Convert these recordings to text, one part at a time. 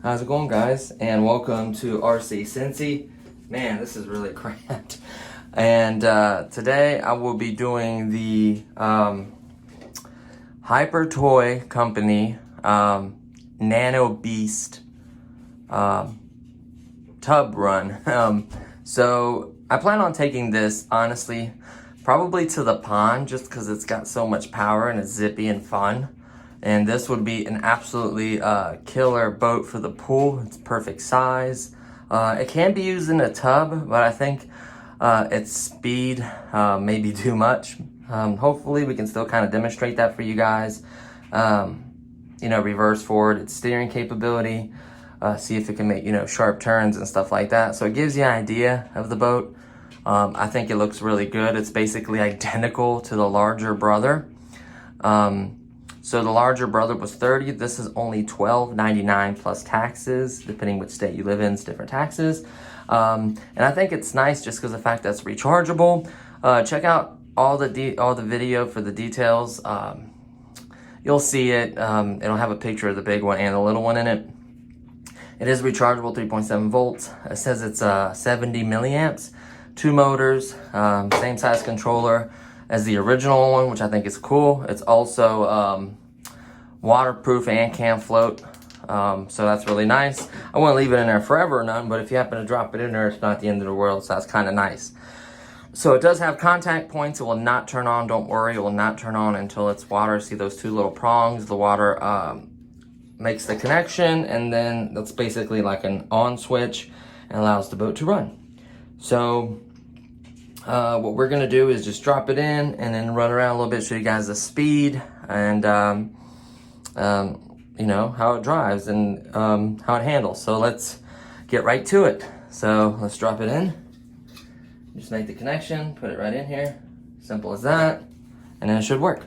How's it going, guys? And welcome to RC Cincy. Man, this is really cramped. And today I will be doing the Hyper Toy Company Nano Beast tub run. So I plan on taking this, honestly, probably to the pond, just because it's got so much power and it's zippy and fun. And this would be an absolutely killer boat for the pool. It's perfect size. It can be used in a tub, but I think its speed may be too much. Hopefully we can still kind of demonstrate that for you guys. You know, reverse forward, its steering capability, see if it can make, you know, sharp turns and stuff like that. So it gives you an idea of the boat. I think it looks really good. It's basically identical to the larger brother. So the larger brother was $30. This is only $12.99 plus taxes, depending which state you live in, it's different taxes. And I think it's nice just because of the fact that it's rechargeable. Check out all the video for the details. You'll see it. It'll have a picture of the big one and the little one in it. It is rechargeable, 3.7 volts. It says it's 70 milliamps, 2 motors, same size controller as the original one, which I think is cool. It's also waterproof and can float, so that's really nice. I wouldn't leave it in there forever or none, but if you happen to drop it in there, it's not the end of the world, so that's kind of nice. So it does have contact points. It will not turn on, don't worry. It will not turn on until it's water. See those two little prongs? The water makes the connection, and then that's basically like an on switch and allows the boat to run. So what we're gonna do is just drop it in and then run around a little bit, show you guys the speed and you know, how it drives and how it handles. So let's get right to it. So let's drop it in. Just make the connection, put it right in here. Simple as that. And then it should work.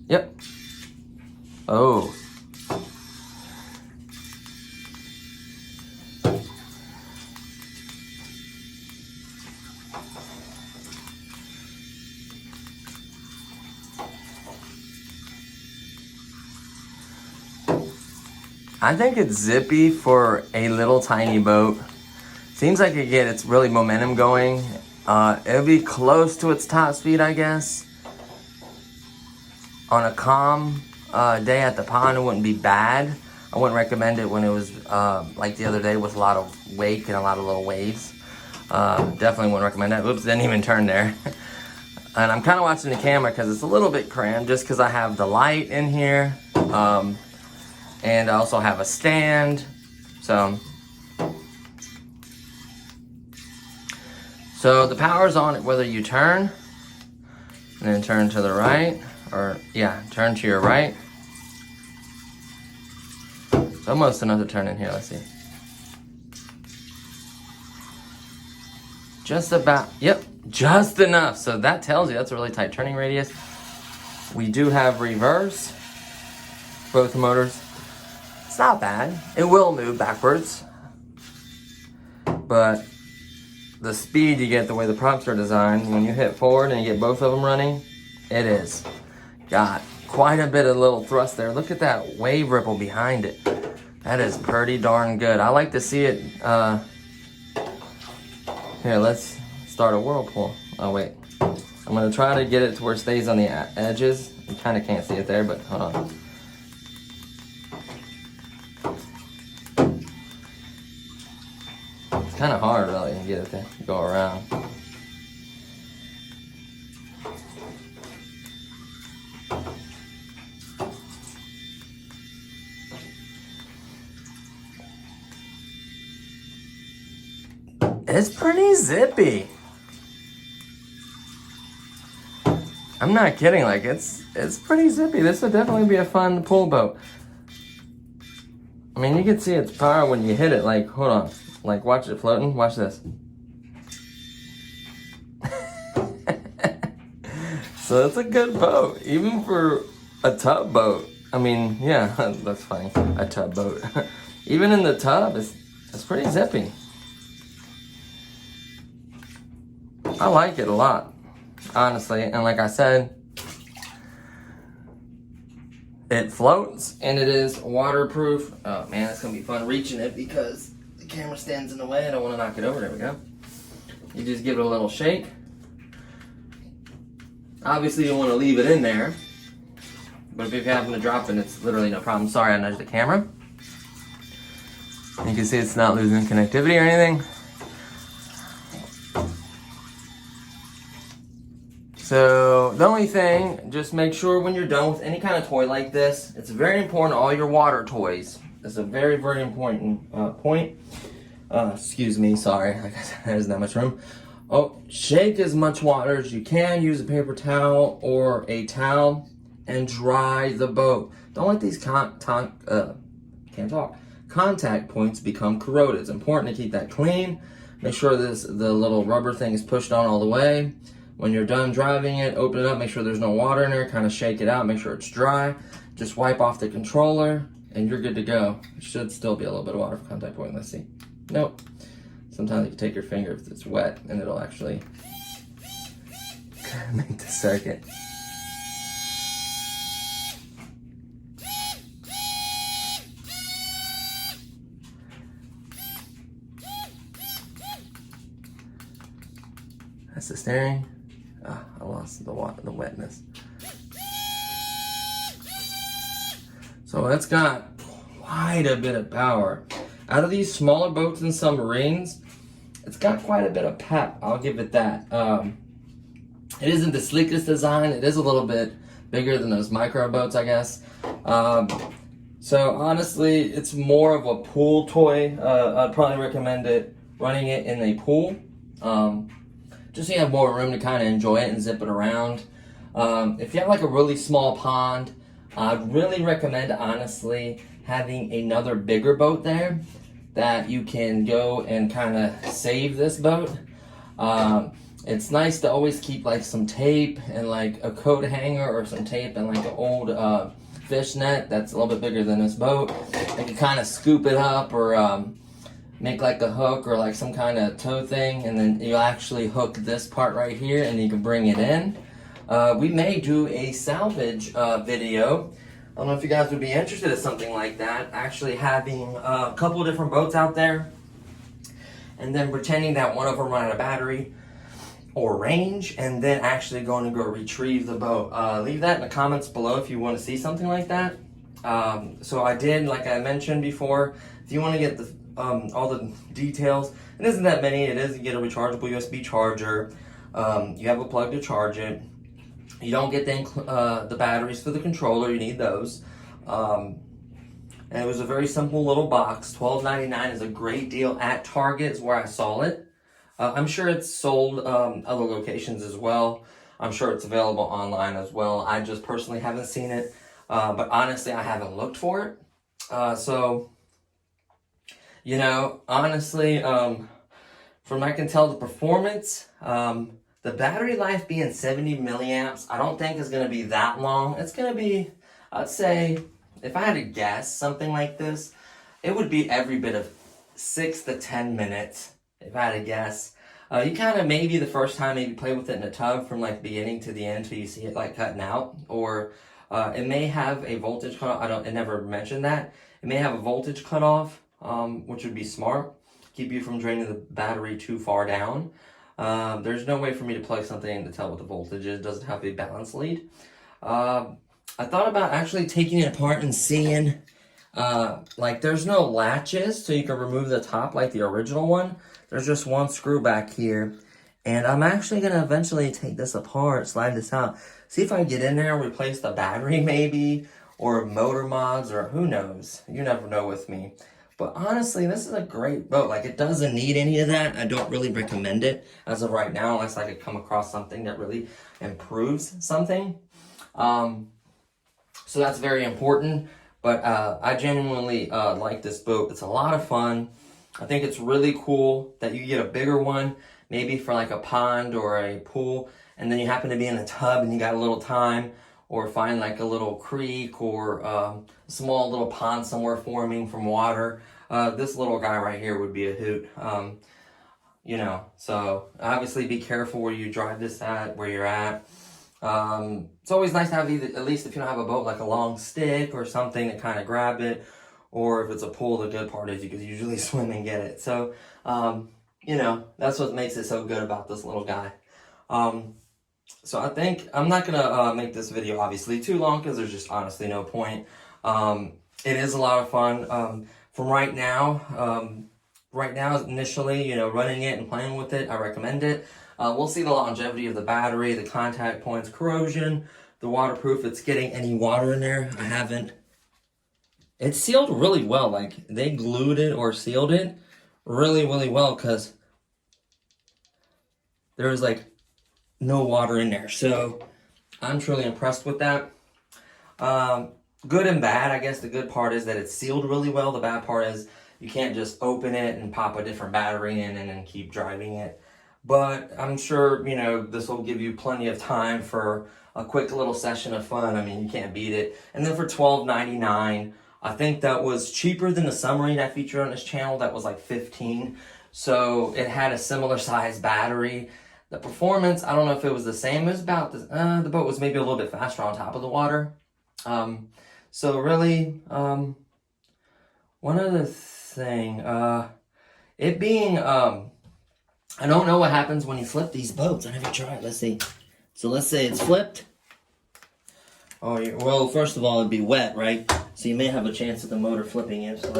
Yep. Oh. I think it's zippy for a little tiny boat. Seems like it gets really momentum going. It'll be close to its top speed, I guess. On a calm day at the pond, it wouldn't be bad. I wouldn't recommend it when it was like the other day with a lot of wake and a lot of little waves. Definitely wouldn't recommend that. Oops, didn't even turn there. And I'm kind of watching the camera because it's a little bit cramped just because I have the light in here. And I also have a stand. So the power's on it whether you turn and then turn to the right, or yeah, turn to your right. It's almost enough to turn in here, let's see. Just about, yep, just enough. So that tells you that's a really tight turning radius. We do have reverse, both motors. It's not bad. It will move backwards, but the speed you get the way the props are designed, when you hit forward and you get both of them running, it is got quite a bit of little thrust there. Look at that wave ripple behind it. That is pretty darn good. I like to see it. Here, let's start a whirlpool. Oh wait, I'm gonna try to get it to where it stays on the edges. You kind of can't see it there, but hold on. It's kind of hard really to get it to go around. It's pretty zippy. I'm not kidding, like it's pretty zippy. This would definitely be a fun pull boat. I mean, you can see its power when you hit it. Like, hold on. Like, watch it floating. Watch this. So it's a good boat, even for a tub boat. I mean, yeah, that's funny. A tub boat. Even in the tub, it's pretty zippy. I like it a lot, honestly. And like I said, it floats and it is waterproof. Oh man, it's gonna be fun reaching it because the camera stands in the way. I don't want to knock it over. There we go. You just give it a little shake. Obviously, you want to leave it in there, but if you happen to drop it, it's literally no problem. Sorry, I nudged the camera. You can see it's not losing connectivity or anything. So the only thing, just make sure when you're done with any kind of toy like this, it's very important, all your water toys. It's a very, very important point. Excuse me, sorry, like I said, there's not much room. Oh, shake as much water as you can. Use a paper towel or a towel and dry the boat. Don't let these contact points become corroded. It's important to keep that clean. Make sure the little rubber thing is pushed on all the way. When you're done driving it, open it up, make sure there's no water in there, kind of shake it out, make sure it's dry. Just wipe off the controller and you're good to go. It should still be a little bit of water for contact point. Let's see. Nope. Sometimes you can take your finger if it's wet and it'll actually make the circuit. That's the steering. Ah, I lost the wetness. So it's got quite a bit of power. Out of these smaller boats and submarines, it's got quite a bit of pep. I'll give it that. It isn't the sleekest design. It is a little bit bigger than those micro boats, I guess. So honestly, it's more of a pool toy. I'd probably recommend running it in a pool. Just so you have more room to kind of enjoy it and zip it around. If you have like a really small pond, I'd really recommend, honestly, having another bigger boat there that you can go and kind of save this boat. It's nice to always keep like some tape and like a coat hanger or some tape and like an old fish net that's a little bit bigger than this boat. You can kind of scoop it up or make like a hook or like some kind of tow thing, and then you'll actually hook this part right here and you can bring it in. We may do a salvage video. I don't know if you guys would be interested in something like that, actually having a couple of different boats out there and then pretending that one of them ran out of battery or range and then actually going to go retrieve the boat. Leave that in the comments below if you want to see something like that. So I did, like I mentioned before, if you want to get all the details, it isn't that many. It is, you get a rechargeable USB charger, you have a plug to charge it. You don't get the batteries for the controller, you need those. And it was a very simple little box. $12.99 is a great deal at Target is where I saw it. I'm sure it's sold other locations as well. I'm sure it's available online as well. I just personally haven't seen it, but honestly I haven't looked for it. So, you know, honestly, from what I can tell, the performance, the battery life being 70 milliamps, I don't think is going to be that long. It's going to be, I'd say, if I had to guess something like this, it would be every bit of 6 to 10 minutes, if I had to guess. You kind of maybe the first time maybe play with it in a tub from like beginning to the end till you see it like cutting out. Or it may have a voltage cutoff. I never mentioned that. It may have a voltage cutoff, which would be smart. Keep you from draining the battery too far down. There's no way for me to plug something in to tell what the voltage is. It doesn't have a balance lead. I thought about actually taking it apart and seeing, like there's no latches so you can remove the top like the original one. There's just one screw back here. And I'm actually going to eventually take this apart, slide this out, see if I can get in there and replace the battery maybe, or motor mods, or who knows. You never know with me. But honestly, this is a great boat. Like, it doesn't need any of that. I don't really recommend it as of right now, unless I could come across something that really improves something. So that's very important. But I genuinely like this boat. It's a lot of fun. I think it's really cool that you get a bigger one, maybe for like a pond or a pool, and then you happen to be in a tub and you got a little time, or find like a little creek or a small little pond somewhere forming from water. This little guy right here would be a hoot. You know, so obviously be careful where you drive this at, where you're at. It's always nice to have either, at least if you don't have a boat, like a long stick or something to kind of grab it. Or if it's a pool, the good part is you can usually swim and get it. So, you know, that's what makes it so good about this little guy. So I think I'm not going to make this video obviously too long because there's just honestly no point. It is a lot of fun. From right now initially, you know, running it and playing with it, I recommend it. We'll see the longevity of the battery, the contact points, corrosion, the waterproof. It's getting any water in there. I haven't. It's sealed really well. Like, they glued it or sealed it really, really well because there was like no water in there. So I'm truly impressed with that. Good and bad. I guess the good part is that it's sealed really well. The bad part is you can't just open it and pop a different battery in and then keep driving it. But I'm sure, you know, this will give you plenty of time for a quick little session of fun. I mean, you can't beat it. And then for $12.99, I think that was cheaper than the submarine I featured on this channel. That was like $15. So it had a similar size battery. The performance, I don't know if it was the same as about this. The boat was maybe a little bit faster on top of the water. So really, one other thing, it being, I don't know what happens when you flip these boats. I never tried. Let's see. So let's say it's flipped. Oh, well, first of all, it'd be wet, right? So you may have a chance of the motor flipping in. So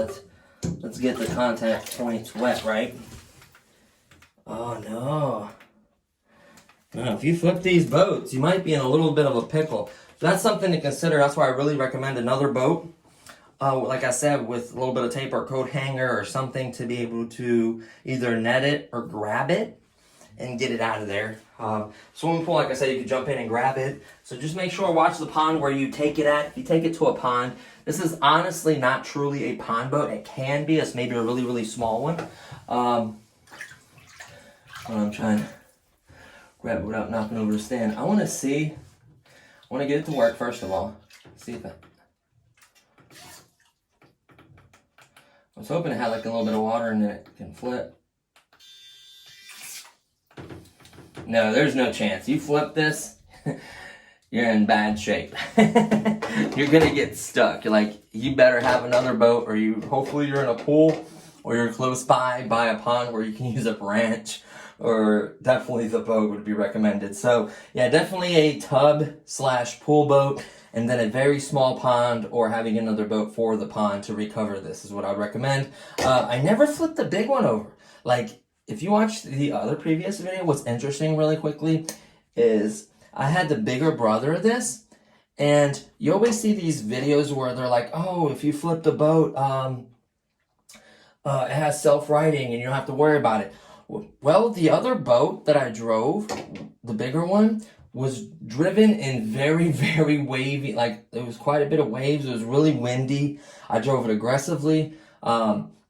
let's get the contact points wet, right? Oh no. No, if you flip these boats, you might be in a little bit of a pickle. So that's something to consider. That's why I really recommend another boat. Like I said, with a little bit of tape or coat hanger or something to be able to either net it or grab it and get it out of there. Swimming pool, like I said, you can jump in and grab it. So just make sure, watch the pond where you take it at. If you take it to a pond, this is honestly not truly a pond boat. It can be. It's maybe a really, really small one. I'm trying to grab it without knocking over the stand. I want to get it to work first of all. See if I was hoping it had like a little bit of water and then it can flip. No, there's no chance. You flip this, you're in bad shape. You're gonna get stuck. You're like, you better have another boat, or hopefully you're in a pool, or you're close by a pond where you can use a branch, or definitely the boat would be recommended. So yeah, definitely a tub/pool boat, and then a very small pond, or having another boat for the pond to recover this is what I'd recommend. I never flipped the big one over. Like, if you watch the other previous video, what's interesting really quickly is I had the bigger brother of this, and you always see these videos where they're like, oh, if you flip the boat, it has self-righting and you don't have to worry about it. Well, the other boat that I drove, the bigger one, was driven in very, very wavy, like there was quite a bit of waves. It was really windy. I drove it aggressively.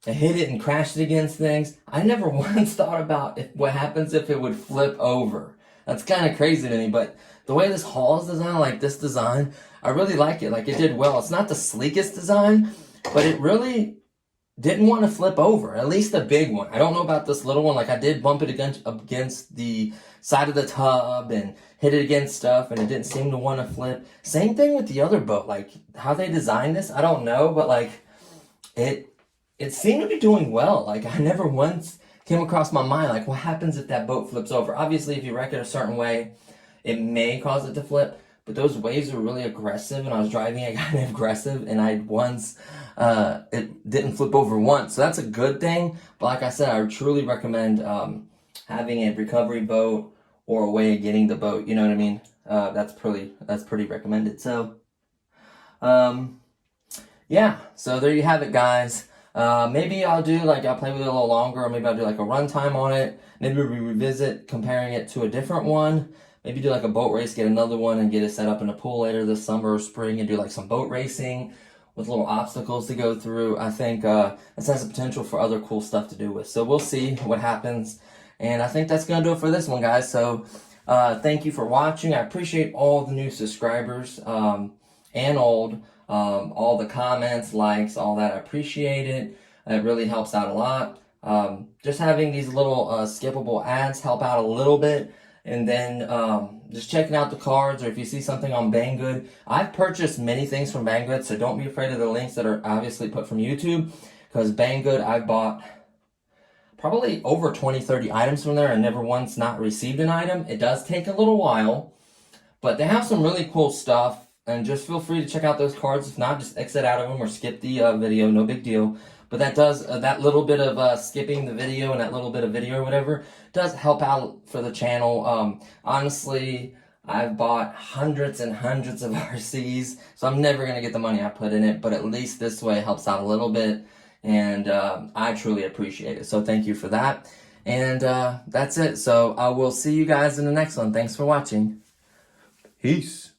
I hit it and crashed it against things. I never once thought about what happens if it would flip over. That's kind of crazy to me, but the way this hull is designed, like this design, I really like it. Like, it did well. It's not the sleekest design, but it really didn't want to flip over, at least the big one. I don't know about this little one. Like, I did bump it against the side of the tub and hit it against stuff, and it didn't seem to want to flip. Same thing with the other boat. Like, how they designed this, I don't know, but like, it seemed to be doing well. Like, I never once came across my mind, like, what happens if that boat flips over? Obviously, if you wreck it a certain way, it may cause it to flip, but those waves were really aggressive, and I was driving it kind of aggressive, and it didn't flip over once. So that's a good thing. But like I said, I would truly recommend having a recovery boat or a way of getting the boat. You know what I mean? That's pretty recommended. So, yeah. So there you have it, guys. Maybe I'll play with it a little longer, or maybe I'll do like a run time on it. Maybe we revisit comparing it to a different one. Maybe do like a boat race, get another one, and get it set up in a pool later this summer or spring, and do like some boat racing with little obstacles to go through. I think this has the potential for other cool stuff to do with. So we'll see what happens. And I think that's going to do it for this one, guys. So thank you for watching. I appreciate all the new subscribers and old. All the comments, likes, all that. I appreciate it. It really helps out a lot. Just having these little skippable ads help out a little bit. And then just checking out the cards, or if you see something on Banggood. I've purchased many things from Banggood, so don't be afraid of the links that are obviously put from YouTube, because Banggood, I've bought probably over 20-30 items from there and never once not received an item. It does take a little while, but they have some really cool stuff. And just feel free to check out those cards. If not, just exit out of them or skip the video. No big deal. But that does, that little bit of skipping the video and that little bit of video or whatever does help out for the channel. Honestly, I've bought hundreds and hundreds of RCs, so I'm never going to get the money I put in it. But at least this way it helps out a little bit. And I truly appreciate it. So thank you for that. And that's it. So I will see you guys in the next one. Thanks for watching. Peace.